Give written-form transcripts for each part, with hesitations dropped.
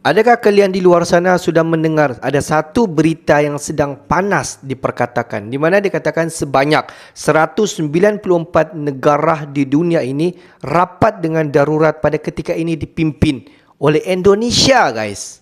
Adakah kalian di luar sana sudah mendengar ada satu berita yang sedang panas diperkatakan, di mana dikatakan sebanyak 194 negara di dunia ini rapat dengan darurat pada ketika ini dipimpin oleh Indonesia, guys.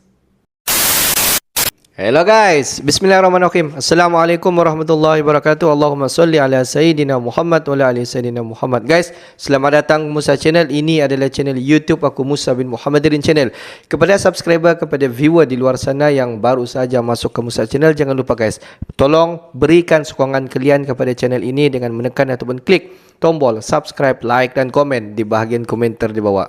Hello guys, bismillahirrahmanirrahim. Assalamualaikum warahmatullahi wabarakatuh. Allahumma salli ala Sayyidina Muhammad wa ala ali Sayyidina Muhammad. Guys, selamat datang Musa Channel. Ini adalah channel YouTube aku, Musa bin Muhammadirin Channel. Kepada subscriber, kepada viewer di luar sana yang baru saja masuk ke Musa Channel, jangan lupa guys, tolong berikan sokongan kalian kepada channel ini dengan menekan ataupun klik tombol subscribe, like dan komen di bahagian komentar di bawah.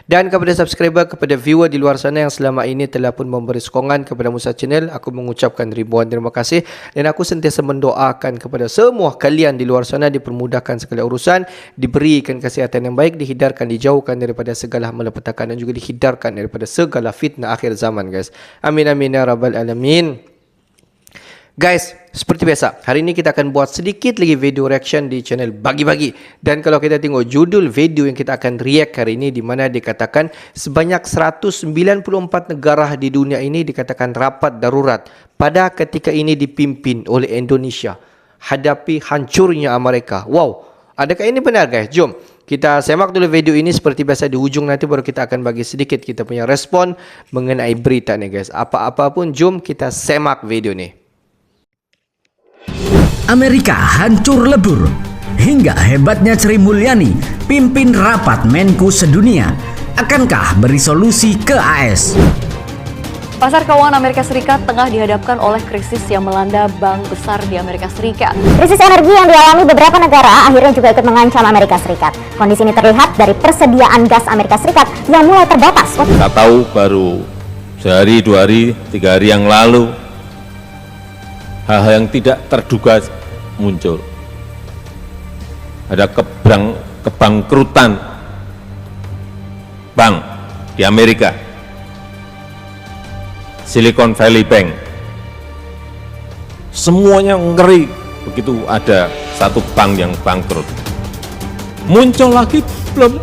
Dan kepada subscriber, kepada viewer di luar sana yang selama ini telah pun memberi sokongan kepada Musa Channel, aku mengucapkan ribuan terima kasih. Dan aku sentiasa mendoakan kepada semua kalian di luar sana dipermudahkan segala urusan, diberikan kesihatan yang baik, dihindarkan, dijauhkan daripada segala malapetaka dan juga dihindarkan daripada segala fitnah akhir zaman, guys. Amin amin ya rabbal alamin. Guys, seperti biasa, hari ini kita akan buat sedikit lagi video reaction di channel Bagi-Bagi. Dan kalau kita tengok judul video yang kita akan react hari ini, di mana dikatakan sebanyak 194 negara di dunia ini dikatakan rapat darurat pada ketika ini dipimpin oleh Indonesia hadapi hancurnya Amerika. Wow, adakah ini benar guys? Jom kita semak dulu video ini. Seperti biasa di ujung nanti baru kita akan bagi sedikit kita punya respon mengenai berita ni guys. Apa-apa pun jom kita semak video ni. Amerika hancur lebur, hingga hebatnya Sri Mulyani pimpin rapat Menku sedunia. Akankah beri solusi ke AS? Pasar keuangan Amerika Serikat tengah dihadapkan oleh krisis yang melanda bank besar di Amerika Serikat. Krisis energi yang dialami beberapa negara akhirnya juga ikut mengancam Amerika Serikat. Kondisi ini terlihat dari persediaan gas Amerika Serikat yang mulai terbatas. Kita tahu baru sehari, 2 hari, 3 hari yang lalu hal-hal yang tidak terduga muncul. Ada kebangkrutan bank di Amerika, Silicon Valley Bank. Semuanya ngeri begitu ada satu bank yang bangkrut. Muncul lagi, belum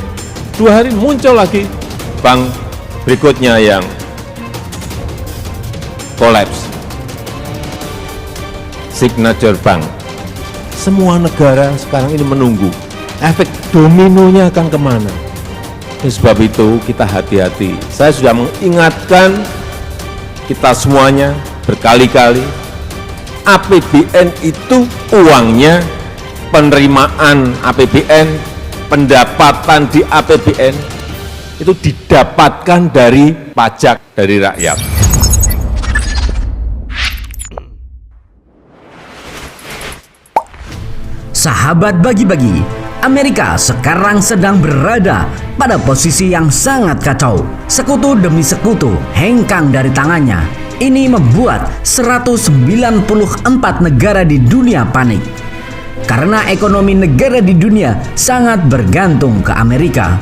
2 hari muncul lagi bank berikutnya yang kolaps, Signature Bank. Semua negara sekarang ini menunggu efek dominonya akan kemana. Oleh sebab itu kita hati-hati. Saya sudah mengingatkan kita semuanya berkali-kali, APBN itu uangnya, penerimaan APBN, pendapatan di APBN itu didapatkan dari pajak dari rakyat. Sahabat Bagi-Bagi, Amerika sekarang sedang berada pada posisi yang sangat kacau. Sekutu demi sekutu hengkang dari tangannya. Ini membuat 194 negara di dunia panik. Karena ekonomi negara di dunia sangat bergantung ke Amerika.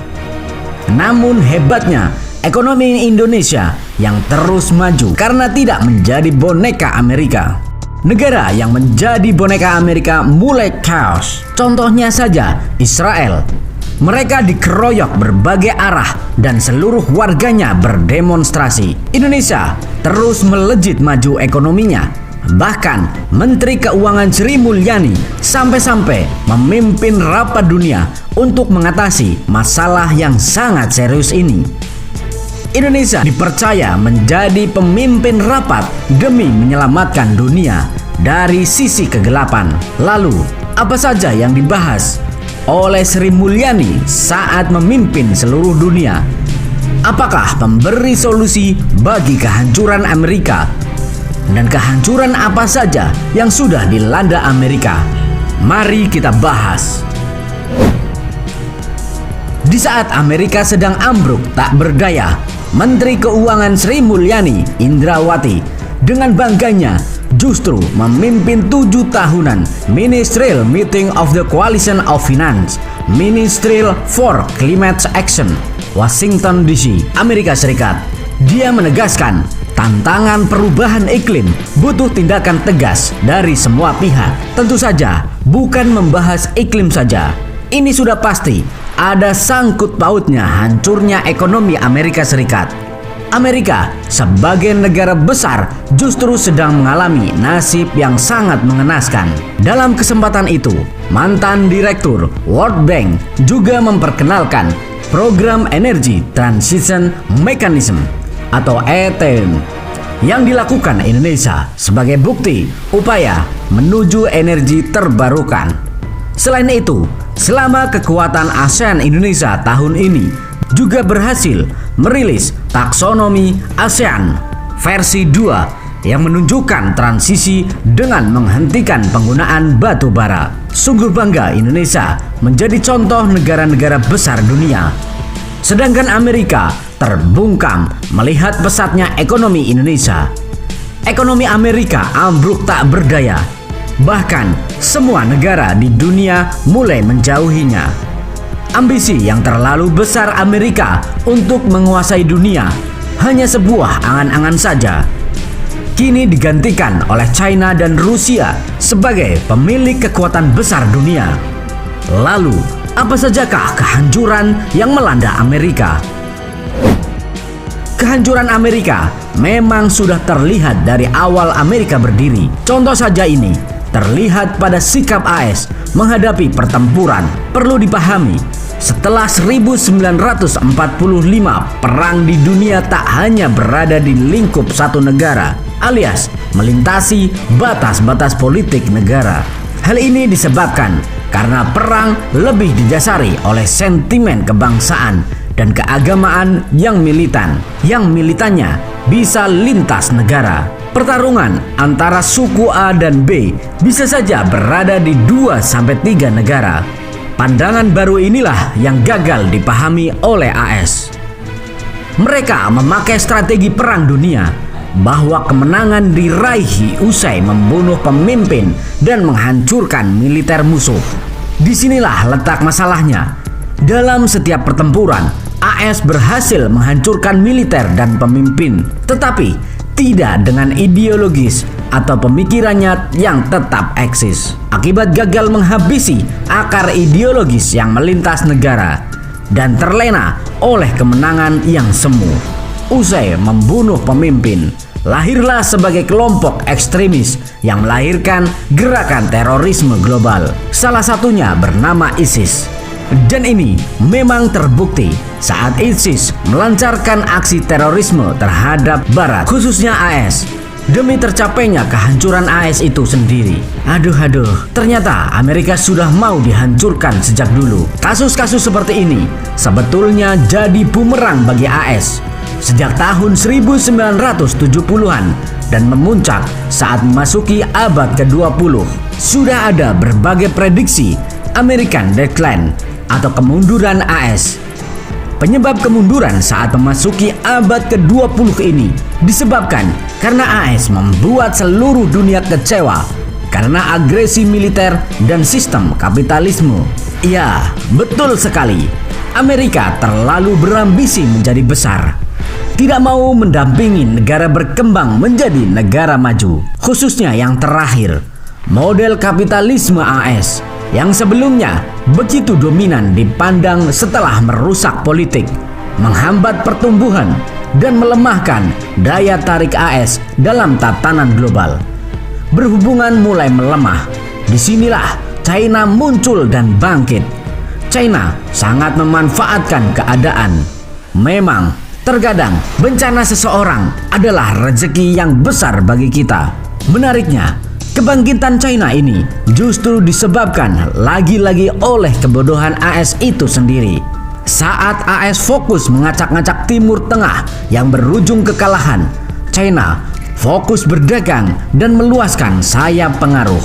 Namun hebatnya, ekonomi Indonesia yang terus maju karena tidak menjadi boneka Amerika. Negara yang menjadi boneka Amerika mulai chaos. Contohnya saja Israel. Mereka dikeroyok berbagai arah dan seluruh warganya berdemonstrasi. Indonesia terus melejit maju ekonominya. Bahkan Menteri Keuangan Sri Mulyani sampai-sampai memimpin rapat dunia untuk mengatasi masalah yang sangat serius ini. Indonesia dipercaya menjadi pemimpin rapat demi menyelamatkan dunia dari sisi kegelapan. Lalu, apa saja yang dibahas oleh Sri Mulyani saat memimpin seluruh dunia? Apakah memberi solusi bagi kehancuran Amerika? Dan kehancuran apa saja yang sudah dilanda Amerika? Mari kita bahas. Di saat Amerika sedang ambruk tak berdaya, Menteri Keuangan Sri Mulyani Indrawati dengan bangganya justru memimpin 7 tahunan Ministerial Meeting of the Coalition of Finance, Ministerial for Climate Action, Washington DC, Amerika Serikat. Dia menegaskan tantangan perubahan iklim butuh tindakan tegas dari semua pihak. Tentu saja bukan membahas iklim saja. Ini sudah pasti ada sangkut pautnya hancurnya ekonomi Amerika Serikat. Amerika sebagai negara besar justru sedang mengalami nasib yang sangat mengenaskan. Dalam kesempatan itu, mantan direktur World Bank juga memperkenalkan Program Energy Transition Mechanism atau ETM yang dilakukan Indonesia sebagai bukti upaya menuju energi terbarukan. Selain itu, selama kekuatan ASEAN Indonesia tahun ini juga berhasil merilis taksonomi ASEAN versi 2 yang menunjukkan transisi dengan menghentikan penggunaan batu bara. Sungguh bangga Indonesia menjadi contoh negara-negara besar dunia. Sedangkan Amerika terbungkam melihat pesatnya ekonomi Indonesia. Ekonomi Amerika ambruk tak berdaya. Bahkan semua negara di dunia mulai menjauhinya. Ambisi yang terlalu besar Amerika untuk menguasai dunia hanya sebuah angan-angan saja. Kini digantikan oleh China dan Rusia sebagai pemilik kekuatan besar dunia. Lalu, apa sajakah kehancuran yang melanda Amerika? Kehancuran Amerika memang sudah terlihat dari awal Amerika berdiri. Contoh saja ini terlihat pada sikap AS menghadapi pertempuran. Perlu dipahami, setelah 1945, perang di dunia tak hanya berada di lingkup satu negara, alias melintasi batas-batas politik negara. Hal ini disebabkan karena perang lebih didasari oleh sentimen kebangsaan dan keagamaan yang militan. Yang militannya bisa lintas negara. Pertarungan antara suku A dan B bisa saja berada di 2-3 negara. Pandangan baru inilah yang gagal dipahami oleh AS. Mereka memakai strategi perang dunia bahwa kemenangan diraih usai membunuh pemimpin dan menghancurkan militer musuh. Disinilah letak masalahnya. Dalam setiap pertempuran, AS berhasil menghancurkan militer dan pemimpin, tetapi tidak dengan ideologis atau pemikirannya yang tetap eksis. Akibat gagal menghabisi akar ideologis yang melintas negara dan terlena oleh kemenangan yang semu. Usai membunuh pemimpin, lahirlah sebagai kelompok ekstremis yang melahirkan gerakan terorisme global. Salah satunya bernama ISIS. Dan ini memang terbukti saat ISIS melancarkan aksi terorisme terhadap Barat, khususnya AS, demi tercapainya kehancuran AS itu sendiri. Aduh, ternyata Amerika sudah mau dihancurkan sejak dulu. Kasus-kasus seperti ini sebetulnya jadi bumerang bagi AS sejak tahun 1970-an dan memuncak saat memasuki abad ke-20. Sudah ada berbagai prediksi American Decline atau kemunduran AS. Penyebab kemunduran saat memasuki abad ke-20 ini disebabkan karena AS membuat seluruh dunia kecewa karena agresi militer dan sistem kapitalisme. Ya, betul sekali. Amerika terlalu berambisi menjadi besar. Tidak mau mendampingi negara berkembang menjadi negara maju. Khususnya yang terakhir, model kapitalisme AS yang sebelumnya begitu dominan dipandang setelah merusak politik, menghambat pertumbuhan, dan melemahkan daya tarik AS dalam tatanan global. Berhubungan mulai melemah, disinilah China muncul dan bangkit. China sangat memanfaatkan keadaan. Memang, terkadang bencana seseorang adalah rezeki yang besar bagi kita. Menariknya, kebangkitan China ini justru disebabkan lagi-lagi oleh kebodohan AS itu sendiri. Saat AS fokus mengacak-ngacak Timur Tengah yang berujung kekalahan, China fokus berdagang dan meluaskan sayap pengaruh.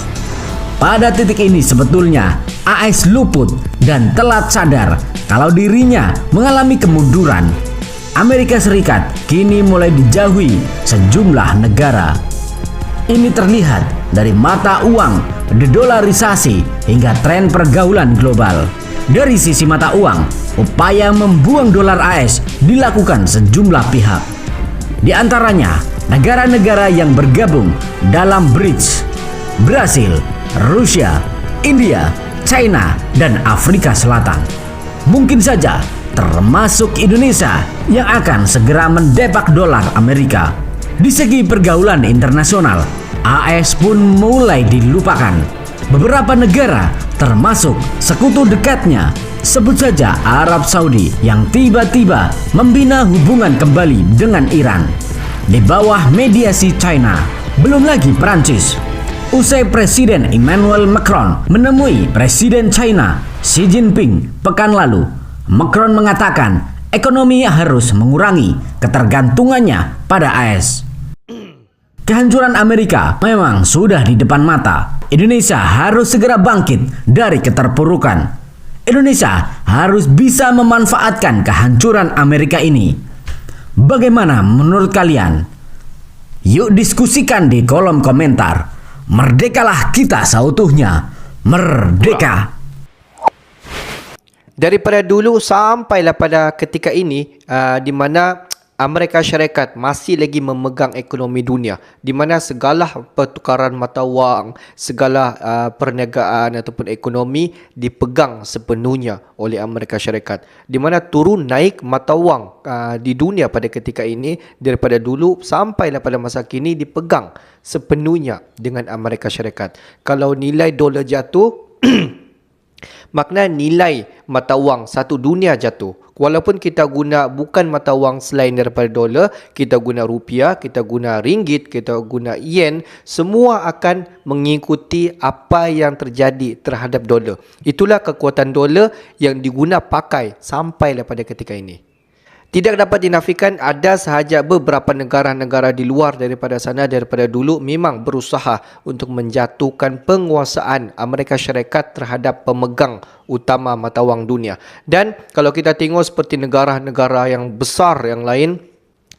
Pada titik ini sebetulnya AS luput dan telat sadar kalau dirinya mengalami kemunduran. Amerika Serikat kini mulai dijauhi sejumlah negara. Ini terlihat dari mata uang, dedolarisasi, hingga tren pergaulan global. Dari sisi mata uang, upaya membuang dolar AS dilakukan sejumlah pihak. Di antaranya, negara-negara yang bergabung dalam BRICS, Brasil, Rusia, India, China, dan Afrika Selatan. Mungkin saja termasuk Indonesia yang akan segera mendepak dolar Amerika. Di segi pergaulan internasional, AS pun mulai dilupakan. Beberapa negara termasuk sekutu dekatnya, sebut saja Arab Saudi yang tiba-tiba membina hubungan kembali dengan Iran di bawah mediasi China. Belum lagi Prancis. Usai Presiden Emmanuel Macron menemui Presiden China Xi Jinping pekan lalu, Macron mengatakan ekonomi harus mengurangi ketergantungannya pada AS. Kehancuran Amerika memang sudah di depan mata. Indonesia harus segera bangkit dari keterpurukan. Indonesia harus bisa memanfaatkan kehancuran Amerika ini. Bagaimana menurut kalian? Yuk diskusikan di kolom komentar. Merdekalah kita seutuhnya. Merdeka. Daripada dulu sampailah pada ketika ini di mana Amerika Syarikat masih lagi memegang ekonomi dunia, di mana segala pertukaran mata wang, segala perniagaan ataupun ekonomi dipegang sepenuhnya oleh Amerika Syarikat, di mana turun naik mata wang di dunia pada ketika ini daripada dulu sampailah pada masa kini dipegang sepenuhnya dengan Amerika Syarikat. Kalau nilai dolar jatuh makna nilai mata wang satu dunia jatuh. Walaupun kita guna bukan mata wang selain daripada dolar, kita guna rupiah, kita guna ringgit, kita guna yen, semua akan mengikuti apa yang terjadi terhadap dolar. Itulah kekuatan dolar yang diguna pakai sampai pada ketika ini. Tidak dapat dinafikan ada sahaja beberapa negara-negara di luar daripada sana daripada dulu memang berusaha untuk menjatuhkan penguasaan Amerika Syarikat terhadap pemegang utama mata wang dunia. Dan kalau kita tengok seperti negara-negara yang besar yang lain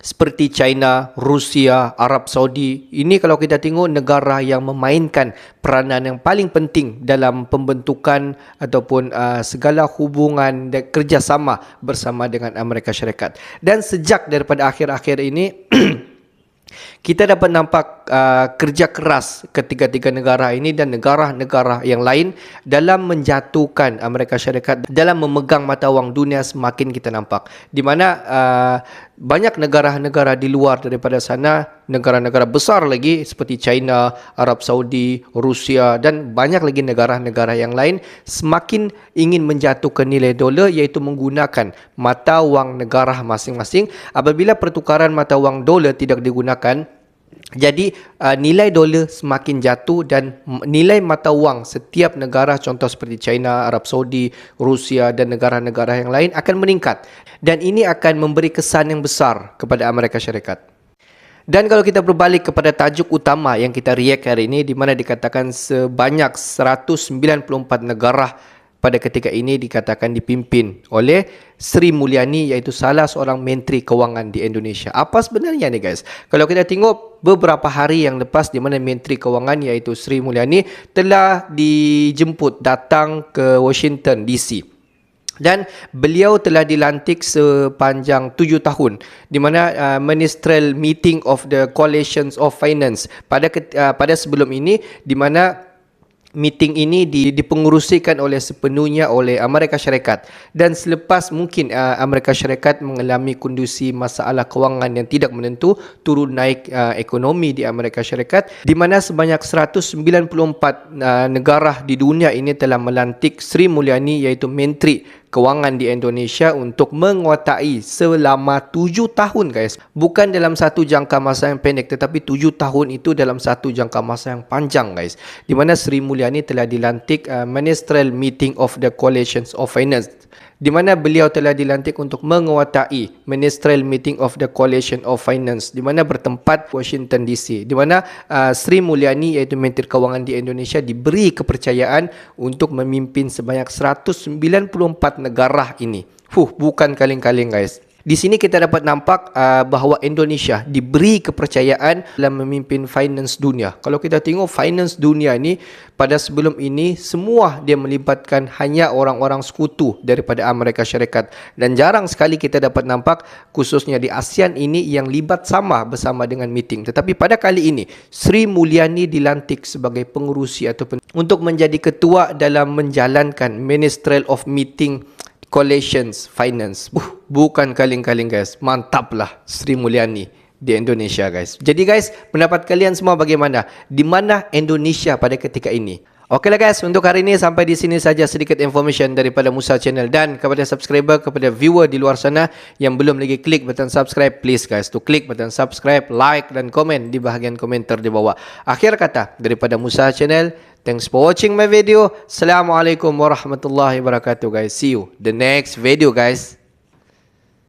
seperti China, Rusia, Arab Saudi, ini kalau kita tengok negara yang memainkan peranan yang paling penting dalam pembentukan ataupun segala hubungan dan kerjasama bersama dengan Amerika Syarikat. Dan sejak daripada akhir-akhir ini kita dapat nampak kerja keras ketiga-tiga negara ini dan negara-negara yang lain dalam menjatuhkan Amerika Syarikat dalam memegang mata wang dunia semakin kita nampak. Di mana banyak negara-negara di luar daripada sana, negara-negara besar lagi seperti China, Arab Saudi, Rusia dan banyak lagi negara-negara yang lain semakin ingin menjatuhkan nilai dolar iaitu menggunakan mata wang negara masing-masing. Apabila pertukaran mata wang dolar tidak digunakan, jadi nilai dolar semakin jatuh dan nilai mata wang setiap negara contoh seperti China, Arab Saudi, Rusia dan negara-negara yang lain akan meningkat. Dan ini akan memberi kesan yang besar kepada Amerika Syarikat. Dan kalau kita berbalik kepada tajuk utama yang kita react hari ini, di mana dikatakan sebanyak 194 negara pada ketika ini dikatakan dipimpin oleh Sri Mulyani iaitu salah seorang Menteri Kewangan di Indonesia. Apa sebenarnya ni guys? Kalau kita tengok beberapa hari yang lepas di mana Menteri Kewangan iaitu Sri Mulyani telah dijemput datang ke Washington DC. Dan beliau telah dilantik sepanjang 7 tahun di mana Ministerial Meeting of the Coalitions of Finance pada sebelum ini di mana meeting ini dipengerusikan oleh sepenuhnya oleh Amerika Syarikat dan selepas mungkin Amerika Syarikat mengalami kondisi masalah kewangan yang tidak menentu, turun naik ekonomi di Amerika Syarikat di mana sebanyak 194 negara di dunia ini telah melantik Sri Mulyani iaitu Menteri Kewangan di Indonesia untuk menguatai selama 7 tahun guys. Bukan dalam satu jangka masa yang pendek tetapi 7 tahun itu dalam satu jangka masa yang panjang guys. Di mana Sri Mulyani telah dilantik Ministerial Meeting of the Coalitions of Finance. Di mana beliau telah dilantik untuk menguatai Ministerial Meeting of the Coalition of Finance di mana bertempat Washington DC. Di mana Sri Mulyani iaitu Menteri Kewangan di Indonesia diberi kepercayaan untuk memimpin sebanyak 194 negara ini. Bukan kaleng-kaleng guys. Di sini kita dapat nampak bahawa Indonesia diberi kepercayaan dalam memimpin finance dunia. Kalau kita tengok finance dunia ini pada sebelum ini semua dia melibatkan hanya orang-orang sekutu daripada Amerika Syarikat dan jarang sekali kita dapat nampak khususnya di ASEAN ini yang libat sama bersama dengan meeting. Tetapi pada kali ini Sri Mulyani dilantik sebagai pengerusi ataupun untuk menjadi ketua dalam menjalankan Ministerial of Meeting Coalitions Finance. Bukan kaleng-kaleng guys. Mantap lah Sri Mulyani di Indonesia guys. Jadi guys, pendapat kalian semua bagaimana? Di mana Indonesia pada ketika ini? Okeylah guys, untuk hari ini sampai di sini saja sedikit information daripada Musa Channel, dan kepada subscriber, kepada viewer di luar sana yang belum lagi klik button subscribe, please guys to klik button subscribe, like dan komen di bahagian komentar di bawah. Akhir kata daripada Musa Channel, thanks for watching my video. Assalamualaikum warahmatullahi wabarakatuh guys. See you the next video guys.